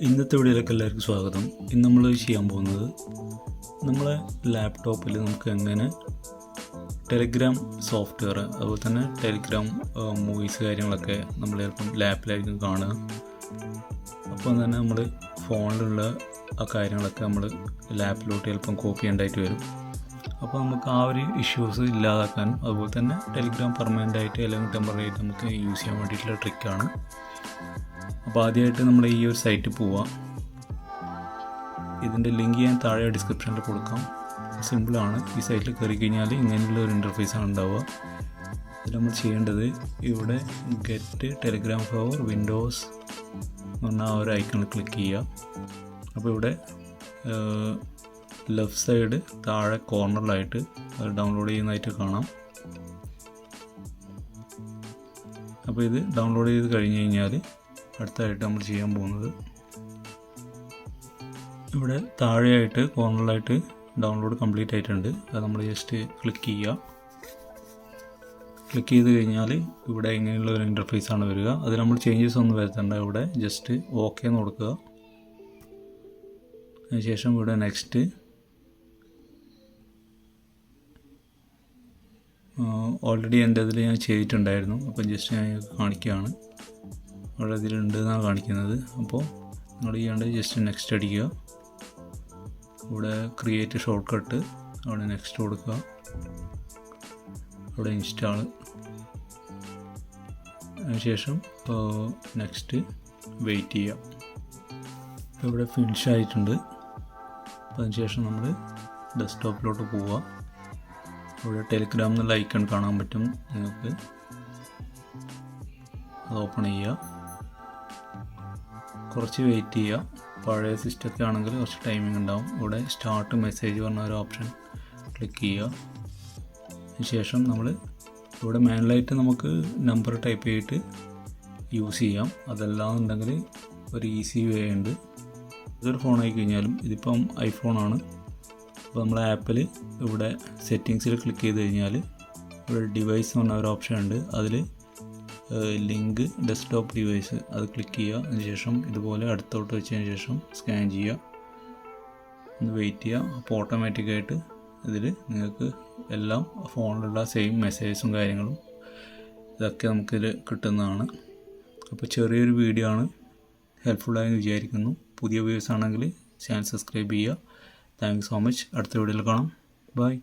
ഇന്നത്തെ വീഡിയോയിലേക്ക് എല്ലാവർക്കും സ്വാഗതം. ഇന്ന് നമ്മൾ ചെയ്യാൻ പോകുന്നത് നമ്മളെ ലാപ്ടോപ്പിൽ നമുക്ക് എങ്ങനെ ടെലിഗ്രാം സോഫ്റ്റ്വെയർ അതുപോലെ തന്നെ ടെലിഗ്രാം മൂവീസ് കാര്യങ്ങളൊക്കെ നമ്മൾ ചിലപ്പം ലാപ്പിലായിരിക്കും കാണുക. അപ്പോൾ തന്നെ നമ്മൾ ഫോണിലുള്ള ആ കാര്യങ്ങളൊക്കെ നമ്മൾ ലാപ്പിലോട്ട് ചിലപ്പം കോപ്പി ചെയ്യേണ്ടതായിട്ട് വരും. അപ്പോൾ നമുക്ക് ആ ഒരു ഇഷ്യൂസ് ഇല്ലാതാക്കാൻ അതുപോലെ തന്നെ ടെലിഗ്രാം പെർമനൻ്റായിട്ട് അല്ലെങ്കിൽ ടെമ്പററി ആയിട്ട് നമുക്ക് യൂസ് ചെയ്യാൻ വേണ്ടിയിട്ടുള്ള ട്രിക്കാണ്. അപ്പോൾ ആദ്യമായിട്ട് നമ്മൾ ഈ ഒരു സൈറ്റിൽ പോവാം. ഇതിൻ്റെ ലിങ്ക് ഞാൻ താഴെ ഡിസ്ക്രിപ്ഷനിൽ കൊടുക്കാം. സിമ്പിളാണ്. ഈ സൈറ്റിൽ കയറി കഴിഞ്ഞാൽ ഇങ്ങനെയുള്ള ഒരു ഇൻ്റർഫേസാണ് ഉണ്ടാവുക. ഇതിൽ നമ്മൾ ചെയ്യേണ്ടത് ഇവിടെ ഗെറ്റ് ടെലിഗ്രാം ഫോർ വിൻഡോസ് എന്ന് പറഞ്ഞാൽ ആ ഒരു ഐക്കണിൽ ക്ലിക്ക് ചെയ്യുക. അപ്പോൾ ഇവിടെ ലെഫ്റ്റ് സൈഡ് താഴെ കോർണറിലായിട്ട് അത് ഡൗൺലോഡ് ചെയ്യുന്നതായിട്ട് കാണാം. അപ്പോൾ ഇത് ഡൗൺലോഡ് ചെയ്ത് കഴിഞ്ഞ് കഴിഞ്ഞാൽ അടുത്തായിട്ട് നമ്മൾ ചെയ്യാൻ പോകുന്നത് ഇവിടെ താഴെയായിട്ട് കോർണറിലായിട്ട് ഡൗൺലോഡ് കംപ്ലീറ്റ് ആയിട്ടുണ്ട്. അത് നമ്മൾ ജസ്റ്റ് ക്ലിക്ക് ചെയ്യുക. ക്ലിക്ക് ചെയ്ത് കഴിഞ്ഞാൽ ഇവിടെ ഇങ്ങനെയുള്ള ഒരു ഇൻ്റർഫേസാണ് വരിക. അതിൽ നമ്മൾ ചേഞ്ചസ് ഒന്നും വരുത്തേണ്ട. ഇവിടെ ജസ്റ്റ് ഓക്കെ എന്ന് കൊടുക്കുക. അതിനുശേഷം ഇവിടെ നെക്സ്റ്റ്, ഓൾറെഡി എൻ്റെ അതിൽ ഞാൻ ചെയ്തിട്ടുണ്ടായിരുന്നു. അപ്പം ജസ്റ്റ് ഞാൻ കാണിക്കുകയാണ്. അവിടെ ഇതിലുണ്ട് എന്നാണ് കാണിക്കുന്നത്. അപ്പോൾ നിങ്ങൾ ചെയ്യേണ്ടത് ജസ്റ്റ് നെക്സ്റ്റ് അടിക്കുക. ഇവിടെ ക്രിയേറ്റ് ഷോർട്ട് കട്ട്, അവിടെ നെക്സ്റ്റ് കൊടുക്കുക. അവിടെ ഇൻസ്റ്റാൾ, അതിനുശേഷം നെക്സ്റ്റ് വെയിറ്റ് ചെയ്യുക. ഇപ്പോൾ ഇവിടെ ഫിനിഷ് ആയിട്ടുണ്ട്. അപ്പോൾ അതിനുശേഷം നമ്മൾ ഡെസ്ക്ടോപ്പിലോട്ട് പോവുക. ഇവിടെ ടെലിഗ്രാം എന്നുള്ള ഐക്കൺ കാണാൻ പറ്റും നിങ്ങൾക്ക്. അത് ഓപ്പൺ ചെയ്യുക. കുറച്ച് വെയിറ്റ് ചെയ്യുക. പഴയ സിസ്റ്റമൊക്കെ ആണെങ്കിൽ കുറച്ച് ടൈമിംഗ് ഉണ്ടാവും. ഇവിടെ സ്റ്റാർട്ട് മെസ്സേജ് പറഞ്ഞ ഒരു ഓപ്ഷൻ ക്ലിക്ക് ചെയ്യുക. അതിനുശേഷം നമ്മൾ ഇവിടെ മാനുവലായിട്ട് നമുക്ക് നമ്പർ ടൈപ്പ് ചെയ്തിട്ട് യൂസ് ചെയ്യാം. അതല്ലാന്നുണ്ടെങ്കിൽ ഒരു ഈസി വേ ഉണ്ട്. ഇതൊരു ഫോണായി കഴിഞ്ഞാലും, ഇതിപ്പം ഐഫോണാണ്. അപ്പോൾ നമ്മൾ ആപ്പിൽ ഇവിടെ സെറ്റിങ്സിൽ ക്ലിക്ക് ചെയ്ത് കഴിഞ്ഞാൽ ഇവിടെ ഡിവൈസ് എന്ന് പറഞ്ഞ ഒരു ഓപ്ഷൻ ഉണ്ട്. അതിൽ ലിങ്ക് ഡെസ്ക്ടോപ്പ് ഡിവൈസ് അത് ക്ലിക്ക് ചെയ്യുക. അതിനുശേഷം ഇതുപോലെ അടുത്തോട്ട് വെച്ചതിന് ശേഷം സ്കാൻ ചെയ്യുക. ഒന്ന് വെയിറ്റ് ചെയ്യുക. അപ്പോൾ ഓട്ടോമാറ്റിക്കായിട്ട് ഇതിൽ നിങ്ങൾക്ക് എല്ലാം ഫോണിലുള്ള സെയിം മെസ്സേജസും കാര്യങ്ങളും ഇതൊക്കെ നമുക്കിതിൽ കിട്ടുന്നതാണ്. അപ്പോൾ ചെറിയൊരു വീഡിയോ ആണ്, ഹെൽപ്ഫുള്ളായെന്ന് വിചാരിക്കുന്നു. പുതിയ വ്യൂവേഴ്സ് ആണെങ്കിൽ ചാനൽ സബ്സ്ക്രൈബ് ചെയ്യുക. Thanks so much. അടുത്ത വീഡിയോയിൽ കാണാം. ബൈ.